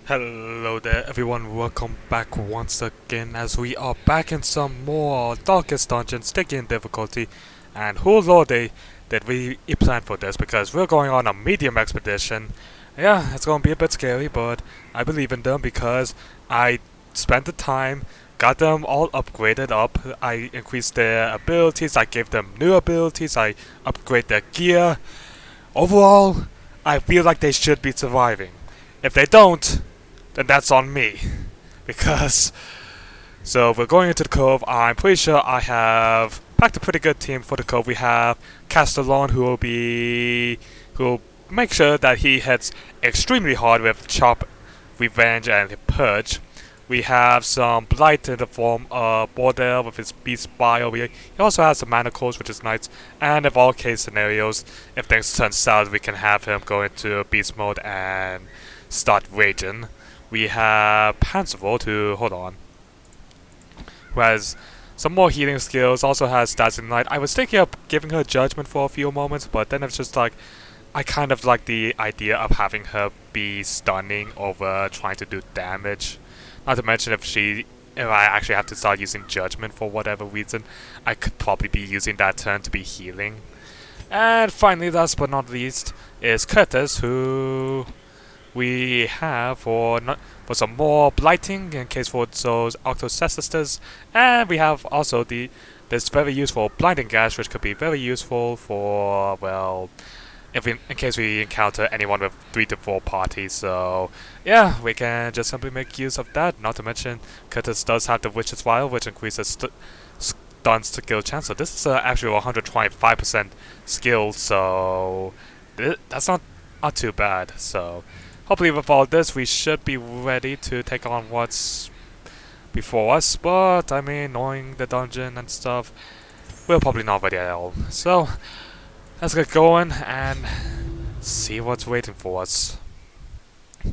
Hello there everyone, welcome back once again as we are back in some more Darkest Dungeon, Stygian difficulty. And who lordy did we plan for this, because we're going on a medium expedition. Yeah, it's gonna be a bit scary, but I believe in them because I spent the time, got them all upgraded up. I increased their abilities, I gave them new abilities, I upgrade their gear. Overall, I feel like they should be surviving. If they don't, then that's on me. Because, so we're going into the cove. I'm pretty sure I have packed a pretty good team for the cove. We have Castellon, who will make sure that he hits extremely hard with Chop, Revenge, and Purge. We have some Blight in the form of Bordel with his Beast Bio. He also has some Manacles, which is nice. And in all case scenarios, if things turn south, we can have him go into Beast mode and start raging. We have Panzervolt, who has some more healing skills, also has stats in light. I was thinking of giving her Judgment for a few moments, but then it's just like, I kind of like the idea of having her be stunning over trying to do damage. Not to mention if I actually have to start using Judgment for whatever reason, I could probably be using that turn to be healing. And finally, last but not least, is Curtis, who we have for some more blighting in case for those Octocesters, and we have also this very useful blinding gash, which could be very useful for, well, in case we encounter anyone with 3 to 4 parties. So yeah, we can just simply make use of that. Not to mention, Curtis does have the Witch's Vial, which increases stun skill chance. So this is actually 125% skill. So that's not too bad. So hopefully with all this, we should be ready to take on what's before us, but I mean, knowing the dungeon and stuff, we're probably not ready at all. So, let's get going and see what's waiting for us.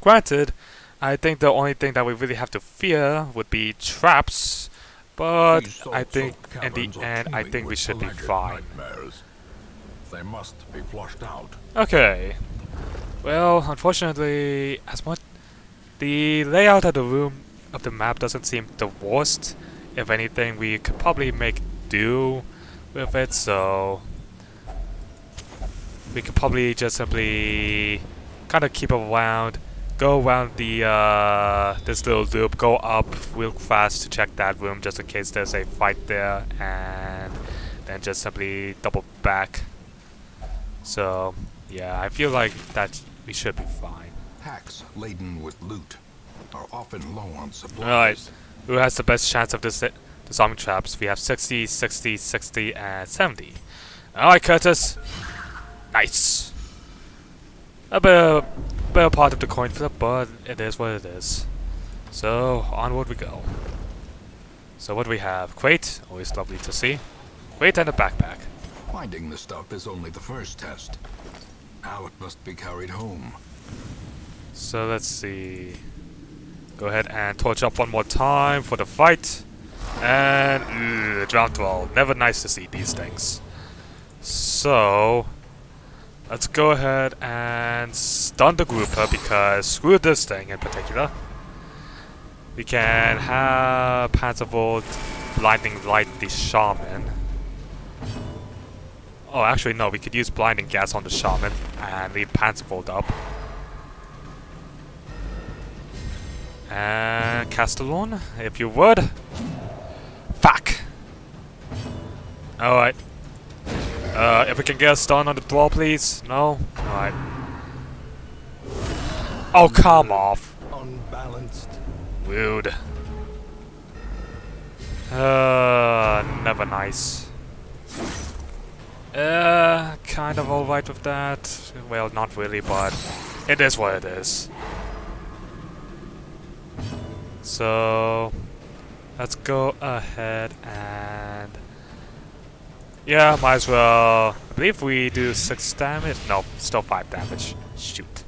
Granted, I think the only thing that we really have to fear would be traps, but I think in the end, I think we should be fine. They must be flushed out. Okay. Well, unfortunately, the layout of the room of the map doesn't seem the worst. If anything, we could probably make do with it, so we could probably just simply kind of keep around, go around the this little loop, go up real fast to check that room just in case there's a fight there, and then just simply double back. So yeah, I feel like that we should be fine. Hacks laden with loot are often low on supplies. Alright, who has the best chance of disarming traps? We have 60, 60, 60, and 70. Alright, Curtis. Nice. A better part of the coin flip, but it is what it is. So, onward we go. So what do we have? Crate, always lovely to see. Crate and a backpack. Finding the stuff is only the first test. Now it must be carried home. So let's see. Go ahead and torch up one more time for the fight. And drown thrall. Never nice to see these things. So let's go ahead and stun the grouper, because screw this thing in particular. We can have Panzervolt blinding light the shaman. Oh, actually no, we could use blinding gas on the shaman and leave Panzervolt up. And Castellon, if you would. Fuck! Alright. If we can get a stun on the thrall, please. No? Alright. Oh, come off. Unbalanced. Rude. Never nice. Kind of alright with that. Well, not really, but it is what it is. So let's go ahead and yeah, might as well. I believe we do 6 damage. No, still 5 damage. Shoot.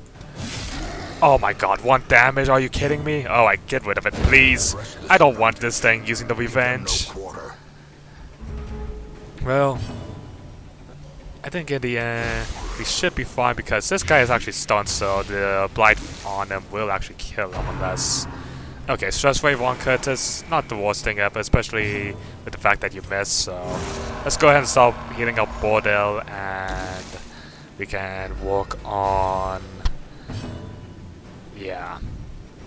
Oh my god, 1 damage? Are you kidding me? Oh, I get rid of it, please. I don't want this thing using the revenge. Well, I think in the end we should be fine because this guy is actually stunned, so the blight on him will actually kill him unless... Okay, stress wave on Curtis, not the worst thing ever, especially with the fact that you missed, so... Let's go ahead and start healing up Bordel, and we can work on... Yeah.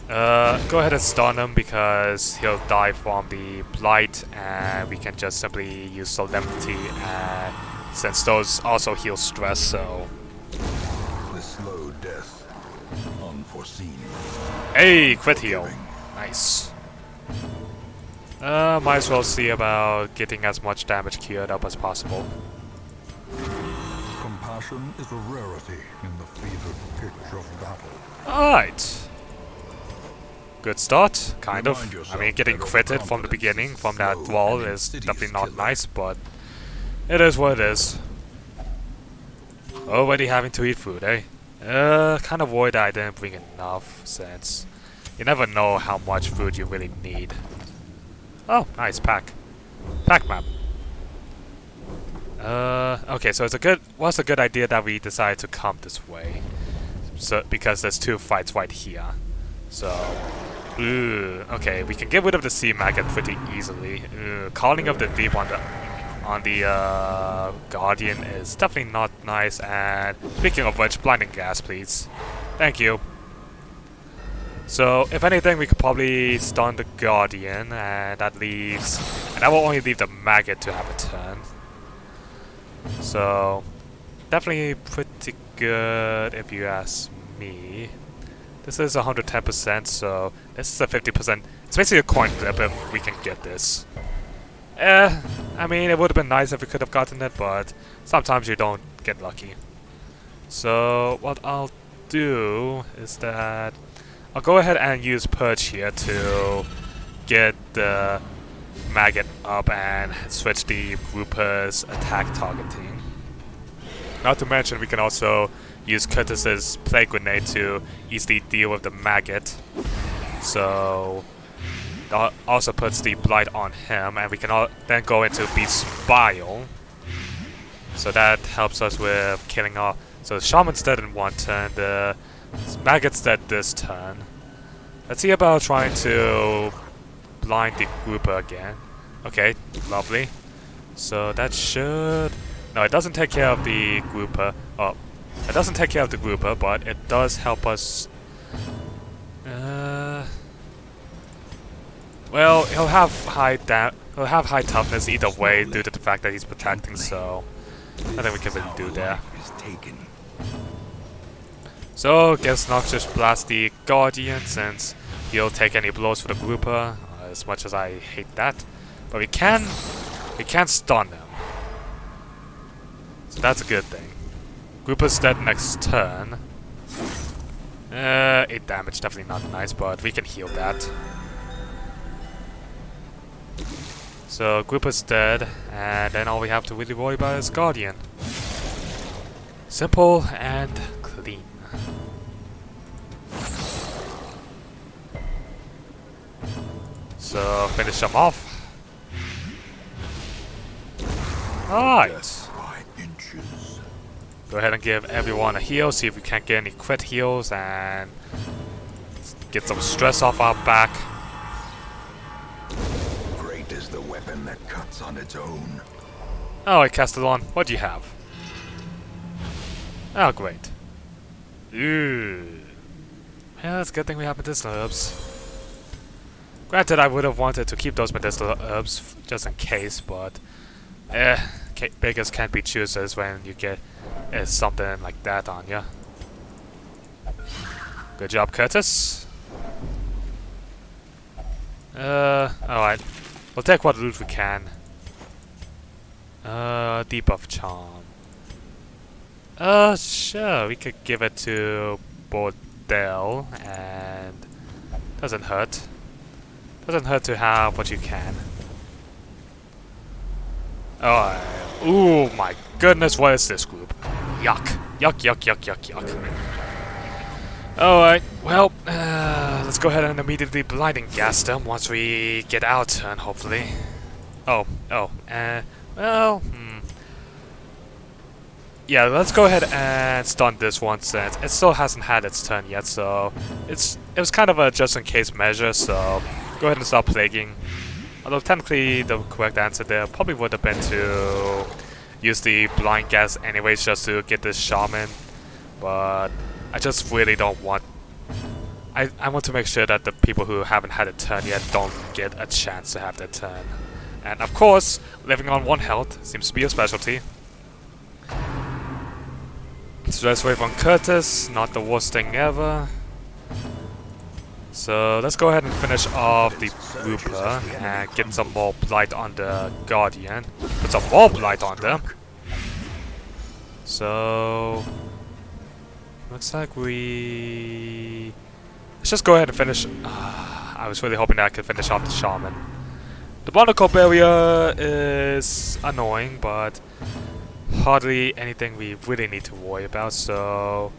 Go ahead and stun him because he'll die from the blight, and we can just simply use solemnity, and since those also heal stress, so... The slow death, unforeseen. Hey, crit heal. Nice. Might as well see about getting as much damage cured up as possible. Compassion is a rarity in the fevered pitch of battle. Alright. Good start, kind of. I mean, getting critted from the beginning from that wall is definitely not nice, but it is what it is. Already having to eat food, eh? Kind of worried that I didn't bring enough, since you never know how much food you really need. Oh, nice pack. Pack map. Okay, so was a good idea that we decided to come this way. So, because there's two fights right here. So, okay, we can get rid of the sea maggot pretty easily. Calling of the deep on the Guardian is definitely not nice, and speaking of which, blinding gas, please. Thank you. So, if anything, we could probably stun the Guardian, and that will only leave the maggot to have a turn. So, definitely pretty good if you ask me. This is 110%, so this is a 50%. It's basically a coin flip if we can get this. I mean, it would have been nice if we could have gotten it, but sometimes you don't get lucky. So, what I'll do is that I'll go ahead and use Purge here to get the maggot up and switch the grouper's attack targeting. Not to mention, we can also use Curtis's Plague Grenade to easily deal with the maggot. So that also puts the blight on him, and we can then go into Beast's Bile. So that helps us with killing off. So the Shaman's dead in one turn, the maggot's dead this turn. Let's see about trying to blind the grouper again. Okay, lovely. So that should... No, it doesn't take care of the grouper. Oh, it doesn't take care of the grouper, but it does help us... Well, he'll have high toughness either way due to the fact that he's protecting, so I think we can really do there. So, guess Noxious blast the Guardian since he'll take any blows for the grouper, as much as I hate that. But we can stun him. So that's a good thing. Grouper's dead next turn. 8 damage, definitely not nice, but we can heal that. So Grouper's dead, and then all we have to really worry about is Guardian. Simple and clean. So finish him off. Alright. Go ahead and give everyone a heal, see if we can't get any crit heals, and get some stress off our back. Great is the weapon that cuts on its own. Alright, Castellon, what do you have? Oh, great. Ooh. Yeah, it's a good thing we have medicinal herbs. Granted, I would have wanted to keep those medicinal herbs just in case, but beggars can't be choosers when you get something like that on ya. Good job, Curtis. Alright. We'll take what loot we can. Debuff Charm. Sure, we could give it to Bordel, and doesn't hurt. Doesn't hurt to have what you can. Alright. Ooh, my goodness, what is this group? Yuck. Yuck, yuck, yuck, yuck, yuck. Alright, well, let's go ahead and immediately blinding gas them once we get our turn, hopefully. yeah, let's go ahead and stun this one since it still hasn't had its turn yet, so it was kind of a just-in-case measure, so go ahead and start plaguing. Although technically the correct answer there probably would have been to use the blind guess anyways just to get this shaman, but I just really don't want... I want to make sure that the people who haven't had a turn yet don't get a chance to have their turn. And of course, living on 1 health seems to be a specialty. Stress wave on Curtis, not the worst thing ever. So let's go ahead and finish off the Rooper and get some more blight on the Guardian. Put some more blight on them. So looks like let's just go ahead and finish. I was really hoping that I could finish off the Shaman. The Barnacle Barrier is annoying, but hardly anything we really need to worry about, so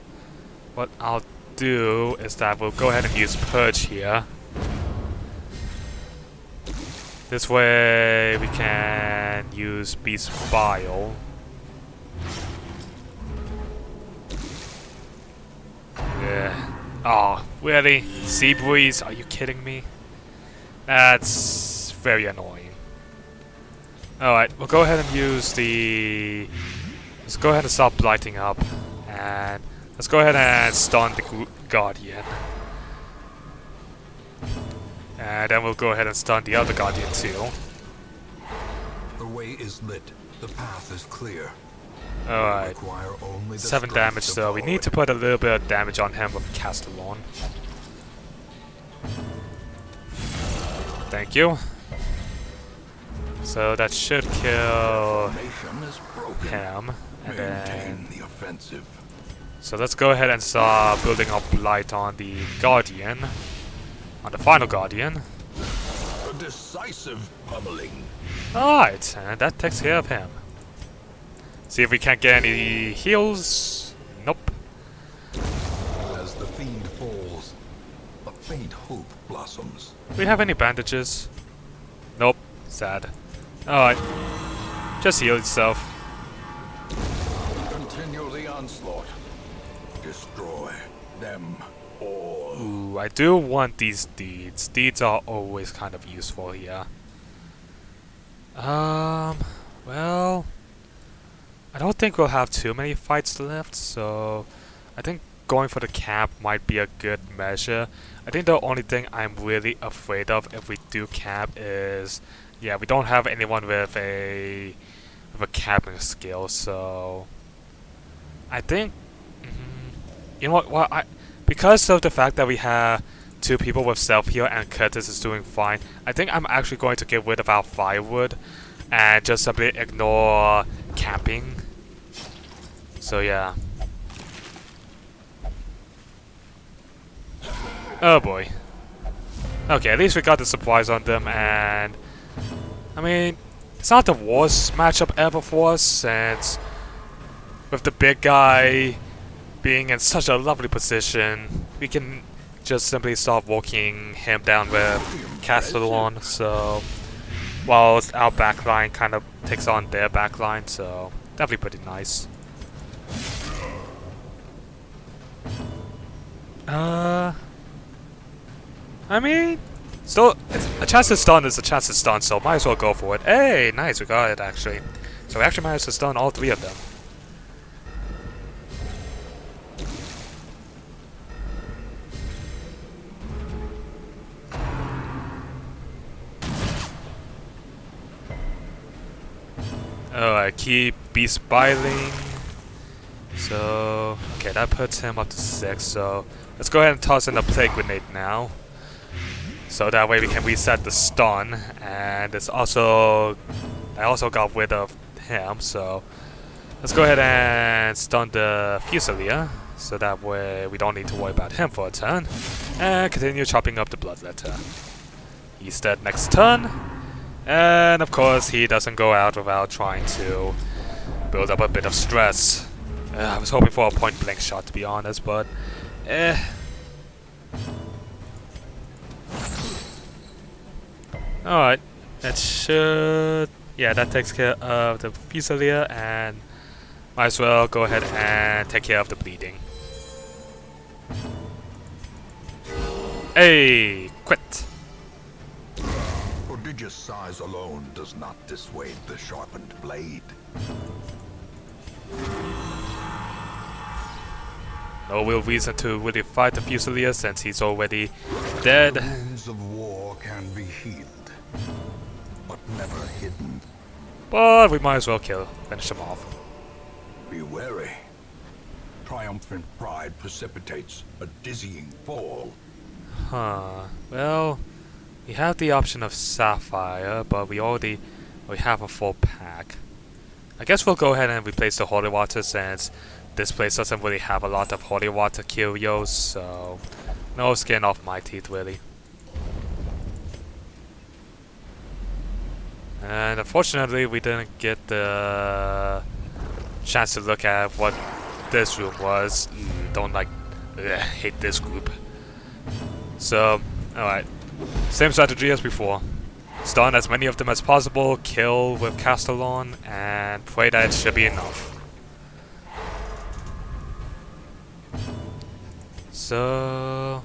what I'll do is that we'll go ahead and use Purge here. This way we can use Beast Bile. Yeah. Oh, really? Sea Breeze? Are you kidding me? That's very annoying. Alright, we'll go ahead and use the... Let's go ahead and start blighting up. And let's go ahead and stun the Guardian. And then we'll go ahead and stun the other Guardian too. The way is lit. The path is clear. Alright. 7 damage, so we need to put a little bit of damage on him with Castellon. Thank you. So that should kill him, and then... So let's go ahead and start building up blight on the Guardian, on the final Guardian. A decisive pummeling. Alright, and that takes care of him. See if we can't get any heals. Nope. As the fiend falls, a faint hope blossoms. Do we have any bandages? Nope. Sad. Alright. Just heal itself. Continue the onslaught. Destroy them all. Ooh, I do want these deeds. Deeds are always kind of useful here. Well, I don't think we'll have too many fights left, so I think going for the camp might be a good measure. I think the only thing I'm really afraid of if we do camp is, yeah, we don't have anyone with a camping skill, so I think, you know what, because of the fact that we have 2 people with self heal and Curtis is doing fine, I think I'm actually going to get rid of our firewood and just simply ignore camping. So yeah. Oh boy. Okay, at least we got the supplies on them, and I mean, it's not the worst matchup ever for us, since with the big guy being in such a lovely position, we can just simply start walking him down with Castellon, so whilst our backline kind of takes on their backline, so definitely pretty nice. I mean, still, a chance to stun is a chance to stun, so might as well go for it. Hey, nice, we got it actually. So we actually managed to stun all 3 of them. Alright, keep Beast Biling. So, okay, that puts him up to 6, so let's go ahead and toss in a Plague Grenade now. So that way we can reset the stun, and it's also... I also got rid of him, so let's go ahead and stun the Fusilier, so that way we don't need to worry about him for a turn. And continue chopping up the Bloodletter. He's dead next turn. And of course he doesn't go out without trying to build up a bit of stress. I was hoping for a point blank shot, to be honest, but Alright, that should... yeah, that takes care of the Fusilier, and Might as well go ahead and take care of the bleeding. Hey, quit. Prodigious size alone does not dissuade the sharpened blade. No real reason to really fight the Fusilier since he's already dead. The wounds of war can be healed, but never hidden. But we might as well finish him off. Be wary. Triumphant pride precipitates a dizzying fall. Huh. Well, we have the option of Sapphire, but we have a full pack. I guess we'll go ahead and replace the Holy Water since this place doesn't really have a lot of Holy Water curios, so no skin off my teeth really. And unfortunately we didn't get the chance to look at what this room was. Hate this group. So, alright. Same strategy as before. Stun as many of them as possible, kill with Castellon, and pray that it should be enough. So...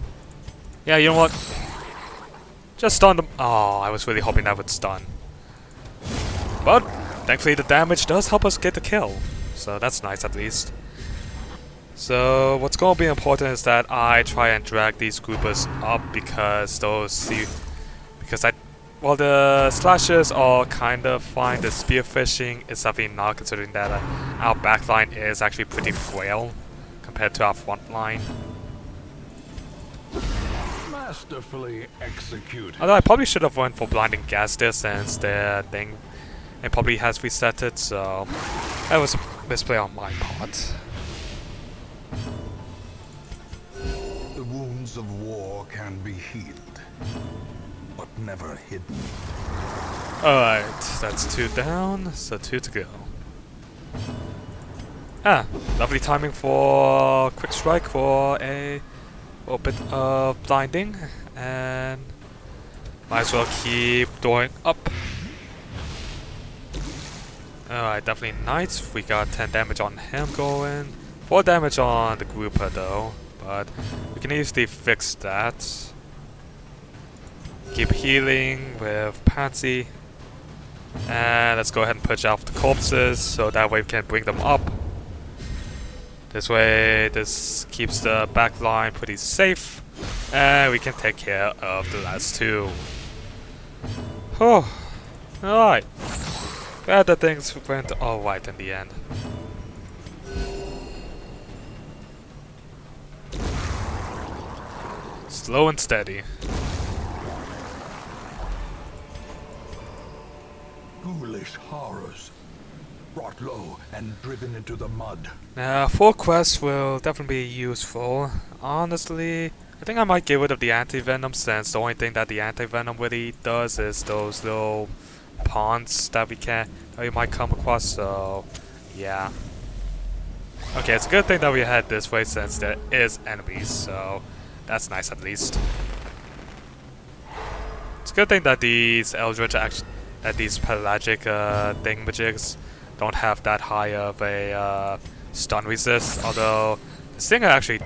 yeah, you know what? Just stun them. Oh, I was really hoping that would stun. But, thankfully the damage does help us get the kill. So that's nice at least. So, what's going to be important is that I try and drag these groupers up because while the slashes are kind of fine, the spearfishing is something not, considering that our backline is actually pretty frail compared to our front line. Masterfully executed. Although I probably should have went for blinding gas there since the thing it probably has resetted, so that was a misplay on my part. The wounds of war can be healed, but never hidden. Alright, that's 2 down, so 2 to go. Ah, lovely timing for quick strike for a little bit of blinding, and might as well keep going up. Alright, definitely nice. We got 10 damage on him going. 4 damage on the grouper though, but we can easily fix that. Keep healing with Pansy. And let's go ahead and push out the corpses so that way we can bring them up. This way, this keeps the back line pretty safe. And we can take care of the last 2. Oh, alright. Glad that things went alright in the end. Slow and steady. Ghoulish horrors, brought low and driven into the mud. Now, 4 quests will definitely be useful. Honestly, I think I might get rid of the anti-venom since the only thing that the anti-venom really does is those little ponds that we might come across, so yeah. Okay, it's a good thing that we head this way since there is enemies, so that's nice at least. It's a good thing that these these pelagic thingamajigs don't have that high of a stun resist, although the Stinger actually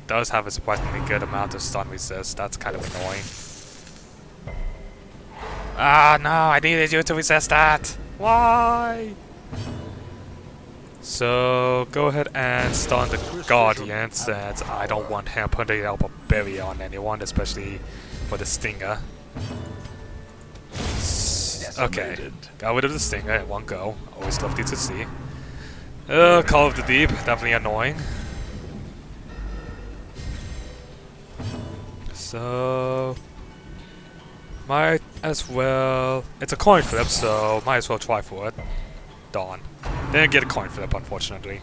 does have a surprisingly good amount of stun resist. That's kind of annoying. Ah, no, I needed you to resist that! Why? So, go ahead and stun the Guardian since I don't want him putting out Barbarian on anyone, especially for the Stinger. Okay, got rid of the Stinger in one go. Always lovely to see. Call of the Deep, definitely annoying. So, might as well. It's a coin flip, so might as well try for it. Darn. Didn't get a coin flip, unfortunately.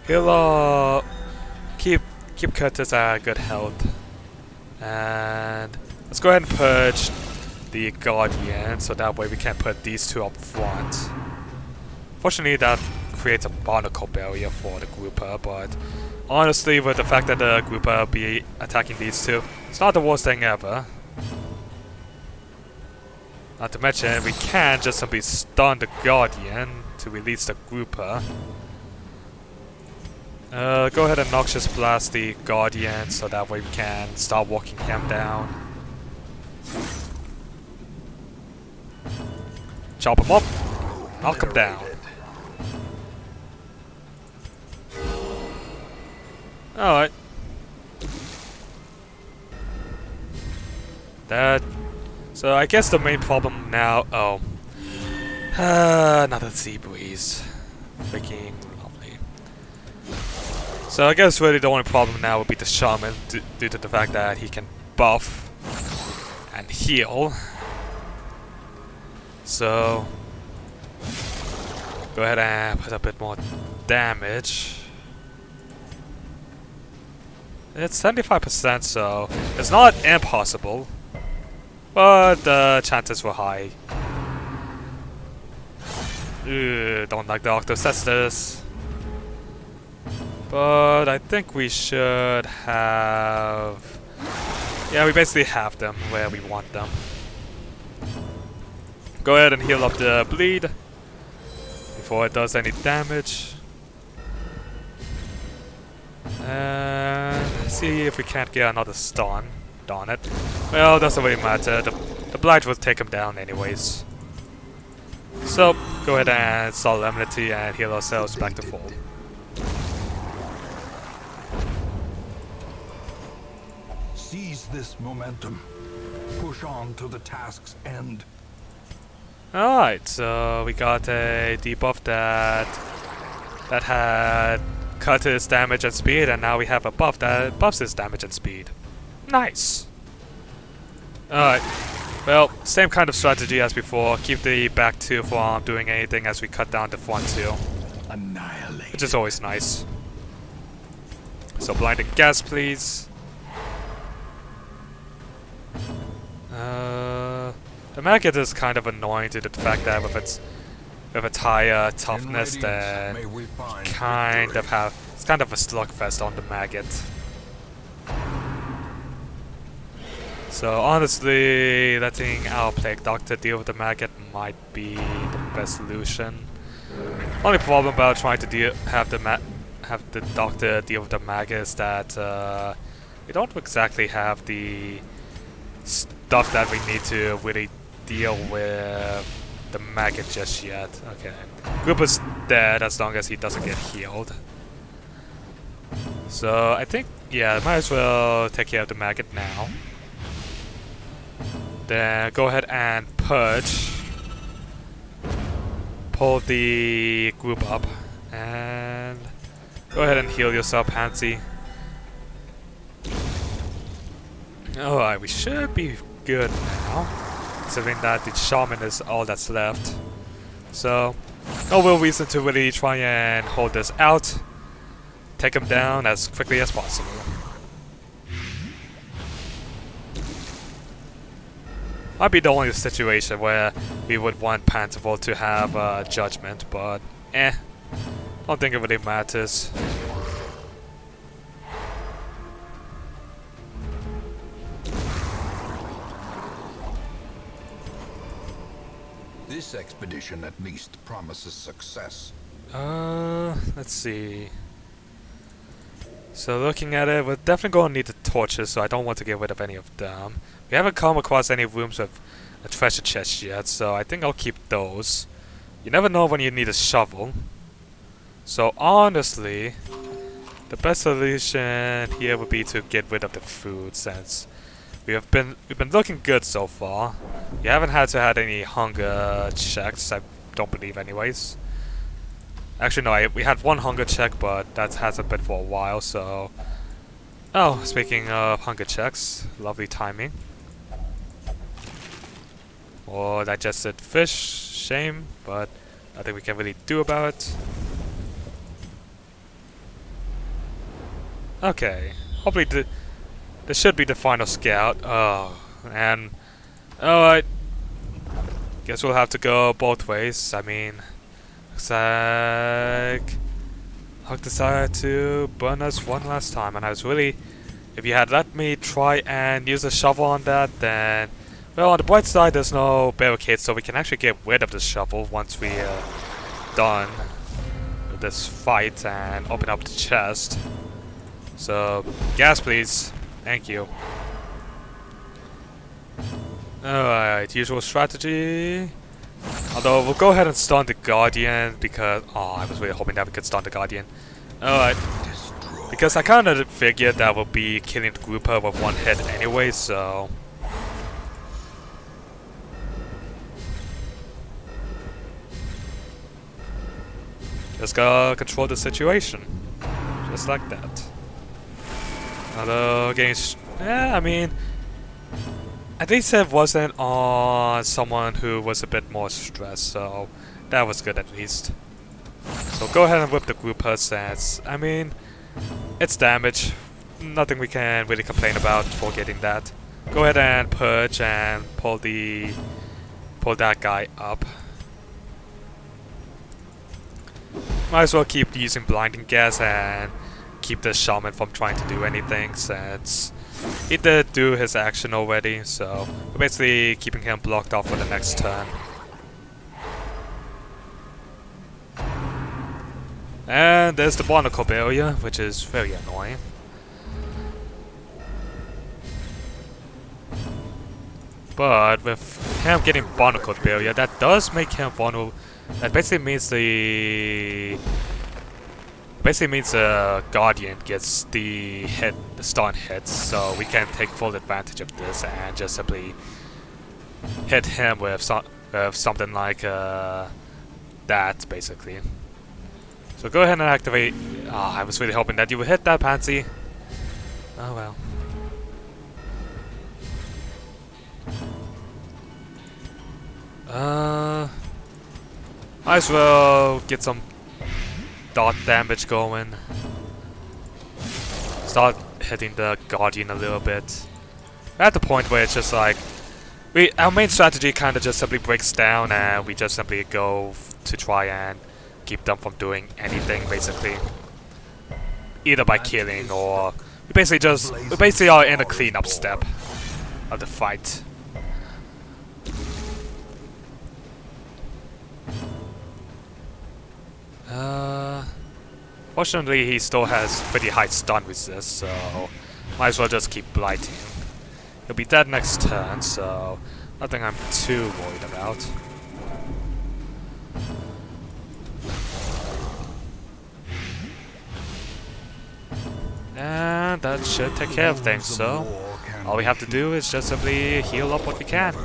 He'll keep Curtis at good health. And let's go ahead and purge the Guardian, so that way we can put these 2 up front. Fortunately, that creates a barnacle barrier for the grouper, but honestly, with the fact that the grouper will be attacking these 2, it's not the worst thing ever. Not to mention, we can just simply stun the Guardian to release the grouper. Go ahead and Noxious Blast the Guardian so that way we can start walking him down. Chop him up, knock him down. Alright. So I guess the main problem now... Oh. Another sea breeze. Freaking lovely. So I guess really the only problem now would be the shaman due to the fact that he can buff and heal. So go ahead and put a bit more damage. It's 75%, so it's not impossible, but the chances were high. Don't like the Octocestus. But I think we should have... Yeah, we basically have them where we want them. Go ahead and heal up the bleed before it does any damage. And see if we can't get another stun. Darn it. Well, it doesn't really matter. The blight will take him down anyways. So, go ahead and Solemnity and heal ourselves back to full. Seize this momentum. Push on to the task's end. Alright, so we got a debuff that had cut his damage and speed, and now we have a buff that buffs his damage and speed. Nice! Alright, well, same kind of strategy as before. Keep the back two from doing anything as we cut down the front two. Annihilate. Which is always nice. So blinding gas, please. The maggot is kind of annoying due to the fact that with its higher toughness, then it's kind of a slugfest on the maggot. So honestly, letting our Plague Doctor deal with the maggot might be the best solution. Only problem about trying to have the Doctor deal with the maggot is that we don't exactly have the stuff that we need to really deal with the maggot just yet. Okay. Grouper's dead as long as he doesn't get healed. So I think, yeah, might as well take care of the maggot now. Then go ahead and purge. Pull the group up. And go ahead and heal yourself, Pansy. Alright, we should be good now, considering that the shaman is all that's left. So, no real reason to really try and hold this out. Take him down as quickly as possible. Might be the only situation where we would want Panthervol to have judgment, but don't think it really matters. This expedition at least promises success. Let's see. So looking at it, we're definitely going to need the torches, so I don't want to get rid of any of them. We haven't come across any rooms with a treasure chest yet, so I think I'll keep those. You never know when you need a shovel. So honestly, the best solution here would be to get rid of the food, since we've been looking good so far. We haven't had to have any hunger checks, I don't believe anyways. Actually no, we had one hunger check, but that hasn't been for a while, so... Oh, speaking of hunger checks, lovely timing. Or digested fish, shame, but nothing we can really do about it. Okay, hopefully this should be the final scout. Oh, and... Alright. Guess we'll have to go both ways. I mean... Looks like... Huck decided to burn us one last time, and I was really... If you had let me try and use a shovel on that, then... Well, on the bright side, there's no barricades, so we can actually get rid of the shovel once we are done with this fight and open up the chest. So, gas please. Thank you. Alright, usual strategy. Although, we'll go ahead and stun the Guardian because... Oh, I was really hoping that we could stun the Guardian. Alright. Because I kind of figured that we'll be killing the grouper with one hit anyway, so... Just gotta control the situation. Just like that. Although, yeah, I mean... At least it wasn't on someone who was a bit more stressed, so... That was good at least. So go ahead and whip the grouper since... I mean... It's damage. Nothing we can really complain about for getting that. Go ahead and purge and pull that guy up. Might as well keep using blinding gas and keep the shaman from trying to do anything since he did do his action already, so we're basically keeping him blocked off for the next turn. And there's the barnacle barrier, which is very annoying. But with him getting barnacle barrier, that does make him vulnerable. That basically means the Guardian gets the stun hits, so we can take full advantage of this and just simply hit him with something like that, basically. So go ahead and activate. I was really hoping that you would hit that pansy. Oh well. Might as well get some dot damage going. Start hitting the Guardian a little bit. At the point where it's just like our main strategy kind of just simply breaks down, and we just simply go to try and keep them from doing anything, basically. Either by killing or we basically are in a cleanup step of the fight. Fortunately, he still has pretty high stun resist, so might as well just keep blighting. He'll be dead next turn, so nothing I'm too worried about. And that should take care of things, so all we have to do is just simply heal up what we can.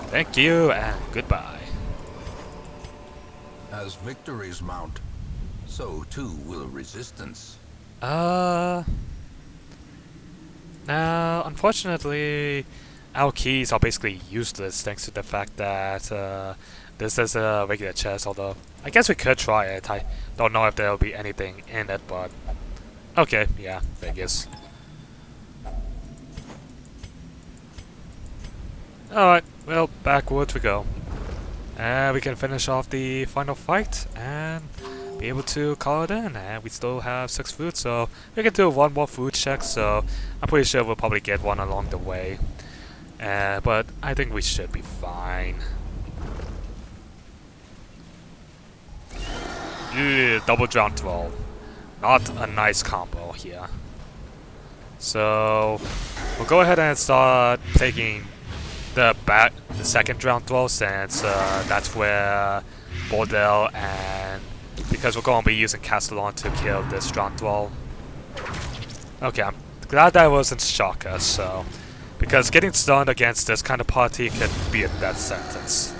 Thank you, and goodbye. As victories mount, so too will resistance. Now, unfortunately, our keys are basically useless thanks to the fact that this is a regular chest, although I guess we could try it. I don't know if there'll be anything in it, but okay, yeah, figures. Alright, well, backwards we go. And we can finish off the final fight and be able to call it in. And we still have 6 food, so we can do one more food check, so I'm pretty sure we'll probably get one along the way. But I think we should be fine. Double drown throw. Not a nice combo here. So we'll go ahead and start taking the second drown throw, since that's where Bordel, and because we're going to be using Castellon to kill this drown throw. Okay, I'm glad that wasn't Shocker, so because getting stunned against this kind of party could be a death sentence.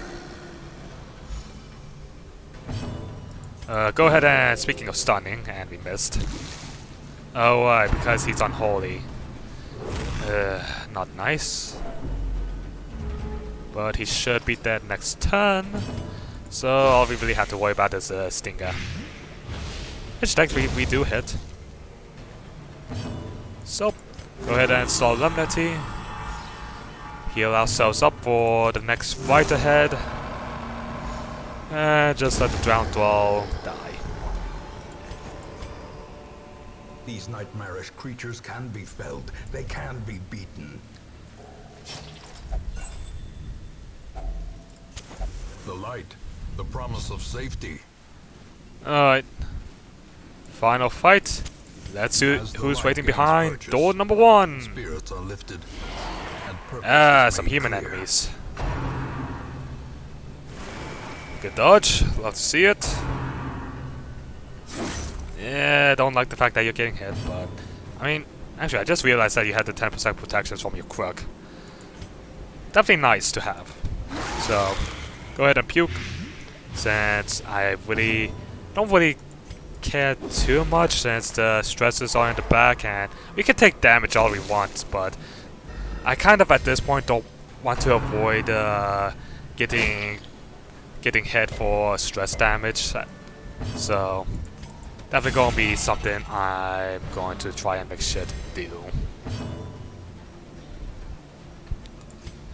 Go ahead and, speaking of stunning, and we missed. Oh, because he's unholy. Not nice. But he should be dead next turn. So all we really have to worry about is Stinger. Which technically we do hit. So, go ahead and install Lemnity. Heal ourselves up for the next fight ahead. And just let the drowned dwell die. These nightmarish creatures can be felled. They can be beaten. The light, the promise of safety. Alright. Final fight. Let's see who's waiting behind door number 1. Spirits are lifted. Some human enemies. Good dodge. Love to see it. Yeah, don't like the fact that you're getting hit, but I mean, actually, I just realized that you had the 10% protections from your crook. Definitely nice to have. So, go ahead and puke, since I really don't really care too much, since the stresses are in the back, and we can take damage all we want, but I kind of at this point don't want to avoid getting hit for stress damage. So definitely gonna be something I'm going to try and make sure to do.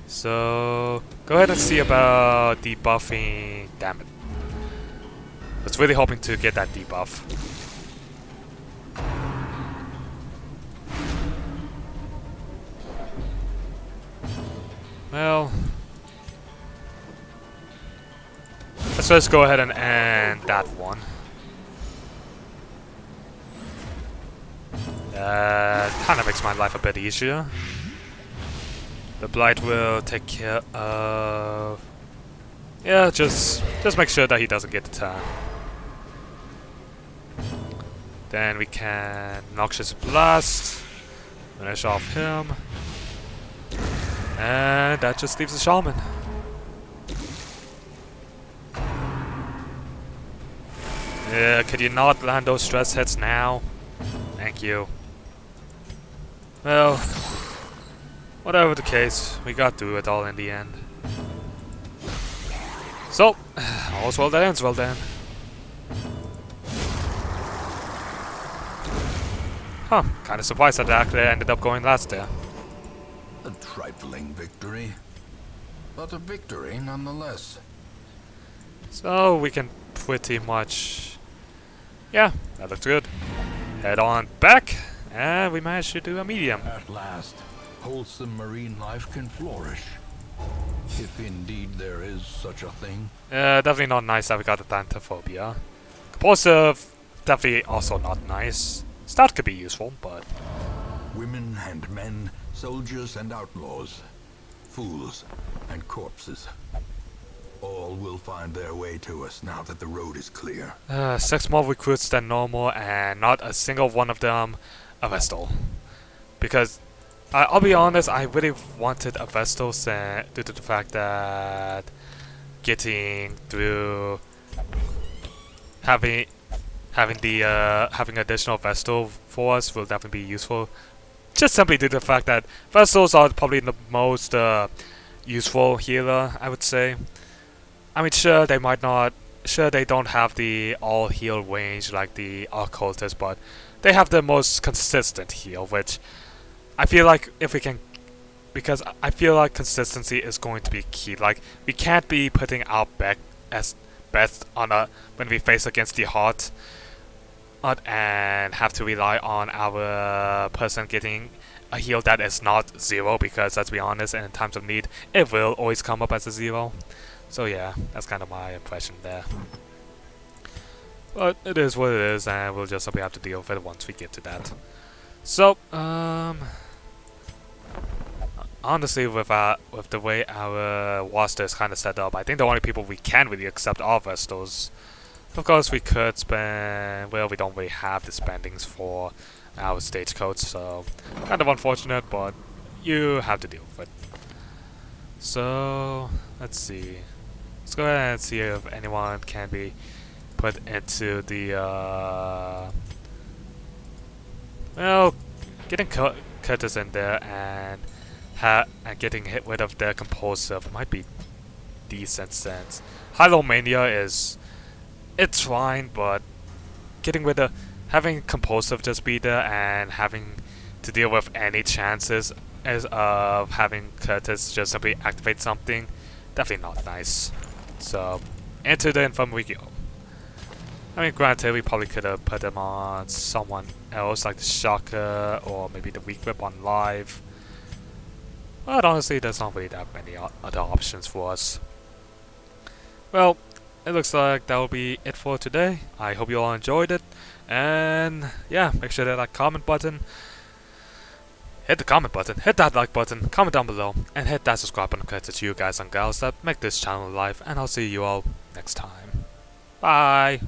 So go ahead and see about debuffing damage. I was really hoping to get that debuff. Well, let's just go ahead and end that one. Kind of makes my life a bit easier. The blight will take care of... Yeah, just make sure that he doesn't get the turn. Then we can Noxious Blast, finish off him, and that just leaves the Shaman. Yeah, could you not land those stress hits now? Thank you. Well, whatever the case, we got through it all in the end. So, all's well that ends well then. Huh, kinda surprised that actually ended up going last there. A trifling victory, but a victory nonetheless. So, we can pretty much... Yeah, that looks good. Head on back, and we managed to do a medium. At last, wholesome marine life can flourish. If indeed there is such a thing. Definitely not nice that we got the Thanatophobia. Compulsive, definitely also not nice. Stout could be useful, but... Women and men, soldiers and outlaws, fools and corpses. All will find their way to us now that the road is clear. 6 more recruits than normal, and not a single one of them a Vestal. Because, I'll be honest, I really wanted a Vestal due to the fact that getting through having additional Vestal for us will definitely be useful. Just simply due to the fact that Vestals are probably the most useful healer, I would say. I mean, sure, they don't have the all heal range like the occultist, but they have the most consistent heal, which I feel like because I feel like consistency is going to be key. Like, we can't be putting our best on when we face against the Heart, and have to rely on our person getting a heal that is not 0, because let's be honest, in times of need, it will always come up as a 0. So yeah, that's kind of my impression there. But it is what it is, and we'll just have to deal with it once we get to that. So, honestly, with the way our roster is kind of set up, I think the only people we can really accept are Vestals. Of course, we could spend... Well, we don't really have the spendings for our stagecoach, so kind of unfortunate, but you have to deal with it. So, let's see. Let's go ahead and see if anyone can be put into the, well, getting Curtis in there and getting hit rid of the compulsive might be decent, since Hylomania is... It's fine, but having compulsive just be there and having to deal with any chances of having Curtis just simply activate something, definitely not nice. So, into the infirmary guild. I mean, granted, we probably could have put him on someone else, like the Shocker, or maybe the Weak Whip on live. But honestly, there's not really that many other options for us. Well, it looks like that will be it for today. I hope you all enjoyed it. And yeah, make sure to hit that comment button. Hit the comment button, hit that like button, comment down below, and hit that subscribe button because it's you guys and gals that make this channel alive. And I'll see you all next time. Bye!